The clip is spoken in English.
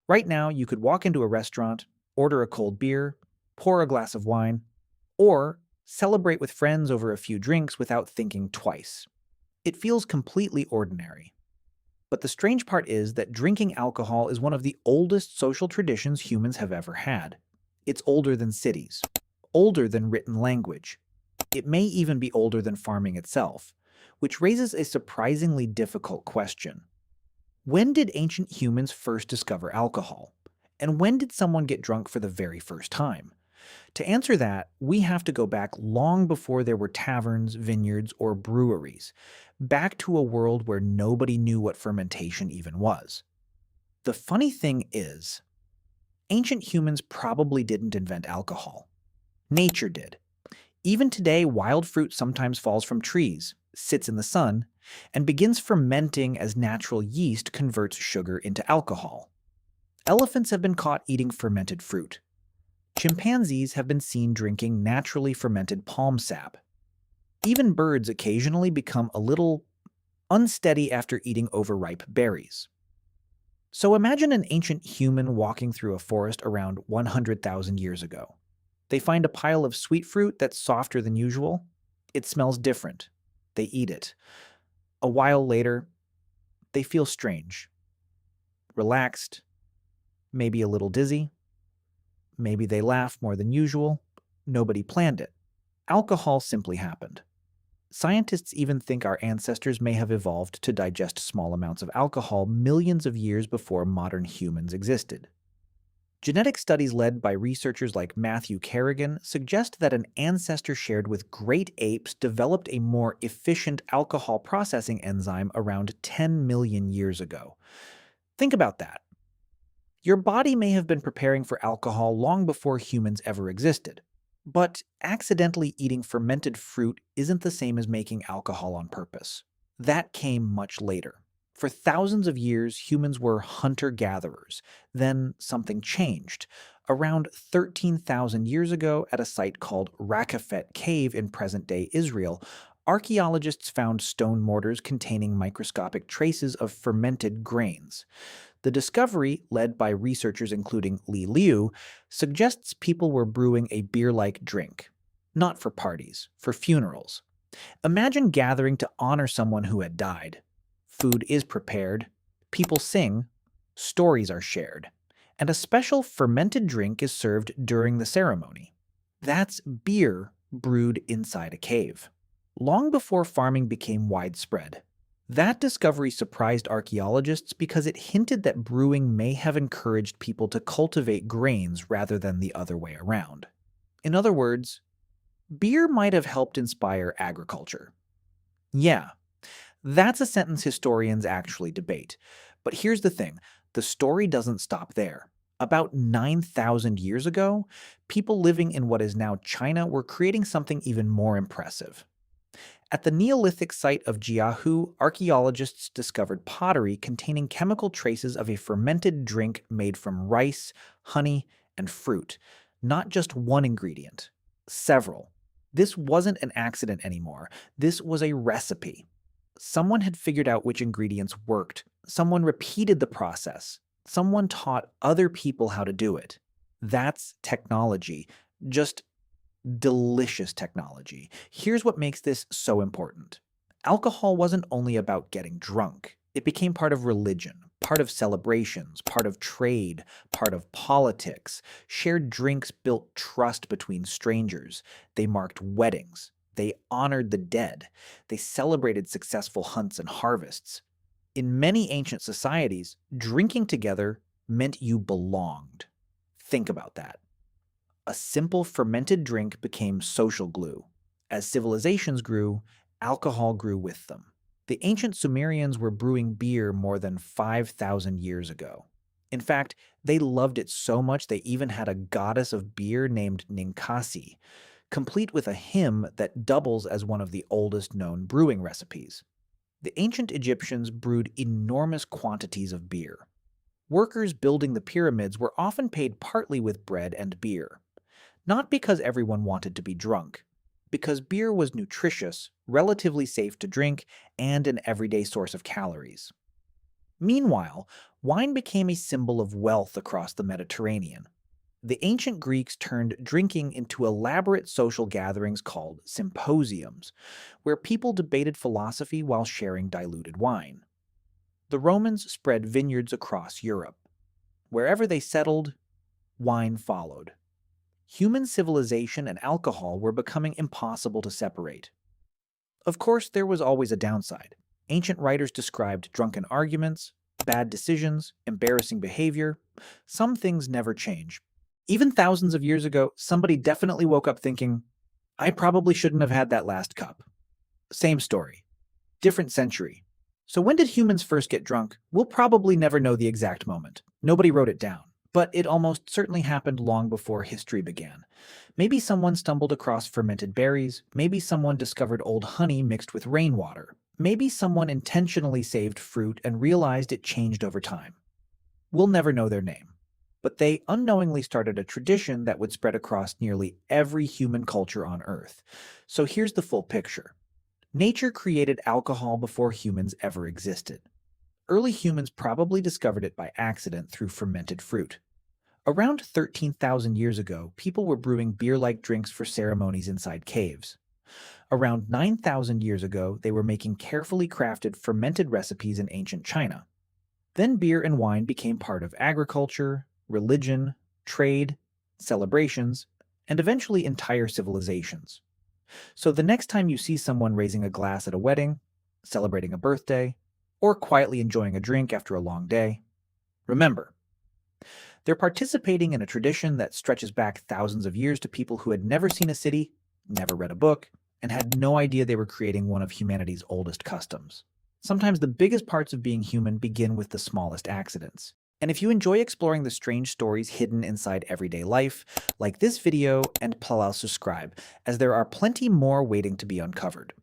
Right now, you could walk into a restaurant, order a cold beer, pour a glass of wine, or celebrate with friends over a few drinks without thinking twice. It feels completely ordinary. But the strange part is that drinking alcohol is one of the oldest social traditions humans have ever had. It's older than cities, older than written language. It may even be older than farming itself, which raises a surprisingly difficult question. When did ancient humans first discover alcohol? And when did someone get drunk for the very first time? To answer that, we have to go back long before there were taverns, vineyards, or breweries, back to a world where nobody knew what fermentation even was. The funny thing is, ancient humans probably didn't invent alcohol. Nature did. Even today, wild fruit sometimes falls from trees, sits in the sun, and begins fermenting as natural yeast converts sugar into alcohol. Elephants have been caught eating fermented fruit. Chimpanzees have been seen drinking naturally fermented palm sap. Even birds occasionally become a little unsteady after eating overripe berries. So imagine an ancient human walking through a forest around 100,000 years ago. They find a pile of sweet fruit that's softer than usual. It smells different. They eat it. A while later, they feel strange, relaxed, maybe a little dizzy. Maybe they laugh more than usual. Nobody planned it. Alcohol simply happened. Scientists even think our ancestors may have evolved to digest small amounts of alcohol millions of years before modern humans existed. Genetic studies led by researchers like Matthew Kerrigan suggest that an ancestor shared with great apes developed a more efficient alcohol processing enzyme around 10 million years ago. Think about that. Your body may have been preparing for alcohol long before humans ever existed. But accidentally eating fermented fruit isn't the same as making alcohol on purpose. That came much later. For thousands of years, humans were hunter-gatherers. Then something changed. Around 13,000 years ago, at a site called Rakafet Cave in present-day Israel, archaeologists found stone mortars containing microscopic traces of fermented grains. The discovery, led by researchers including Li Liu, suggests people were brewing a beer-like drink. Not for parties, for funerals. Imagine gathering to honor someone who had died. Food is prepared, people sing, stories are shared, and a special fermented drink is served during the ceremony. That's beer brewed inside a cave. Long before farming became widespread, that discovery surprised archaeologists because it hinted that brewing may have encouraged people to cultivate grains rather than the other way around. In other words, beer might have helped inspire agriculture. Yeah, that's a sentence historians actually debate. But here's the thing, the story doesn't stop there. About 9,000 years ago, people living in what is now China were creating something even more impressive. At the Neolithic site of Jiahu, archaeologists discovered pottery containing chemical traces of a fermented drink made from rice, honey, and fruit. Not just one ingredient, several. This wasn't an accident anymore. This was a recipe. Someone had figured out which ingredients worked. Someone repeated the process. Someone taught other people how to do it. That's technology. Just delicious technology. Here's what makes this so important. Alcohol wasn't only about getting drunk. It became part of religion, part of celebrations, part of trade, part of politics. Shared drinks built trust between strangers. They marked weddings. They honored the dead. They celebrated successful hunts and harvests. In many ancient societies, drinking together meant you belonged. Think about that. A simple fermented drink became social glue. As civilizations grew, alcohol grew with them. The ancient Sumerians were brewing beer more than 5,000 years ago. In fact, they loved it so much they even had a goddess of beer named Ninkasi, complete with a hymn that doubles as one of the oldest known brewing recipes. The ancient Egyptians brewed enormous quantities of beer. Workers building the pyramids were often paid partly with bread and beer. Not because everyone wanted to be drunk, because beer was nutritious, relatively safe to drink, and an everyday source of calories. Meanwhile, wine became a symbol of wealth across the Mediterranean. The ancient Greeks turned drinking into elaborate social gatherings called symposiums, where people debated philosophy while sharing diluted wine. The Romans spread vineyards across Europe. Wherever they settled, wine followed. Human civilization and alcohol were becoming impossible to separate. Of course, there was always a downside. Ancient writers described drunken arguments, bad decisions, embarrassing behavior. Some things never change. Even thousands of years ago, somebody definitely woke up thinking, I probably shouldn't have had that last cup. Same story. Different century. So when did humans first get drunk? We'll probably never know the exact moment. Nobody wrote it down. But it almost certainly happened long before history began. Maybe someone stumbled across fermented berries. Maybe someone discovered old honey mixed with rainwater. Maybe someone intentionally saved fruit and realized it changed over time. We'll never know their name. But they unknowingly started a tradition that would spread across nearly every human culture on Earth. So here's the full picture. Nature created alcohol before humans ever existed. Early humans probably discovered it by accident through fermented fruit. Around 13,000 years ago, people were brewing beer-like drinks for ceremonies inside caves. Around 9,000 years ago, they were making carefully crafted fermented recipes in ancient China. Then beer and wine became part of agriculture, religion, trade, celebrations, and eventually entire civilizations. So the next time you see someone raising a glass at a wedding, celebrating a birthday, or quietly enjoying a drink after a long day, remember, they're participating in a tradition that stretches back thousands of years to people who had never seen a city, never read a book, and had no idea they were creating one of humanity's oldest customs. Sometimes the biggest parts of being human begin with the smallest accidents. And if you enjoy exploring the strange stories hidden inside everyday life, like this video and subscribe, as there are plenty more waiting to be uncovered.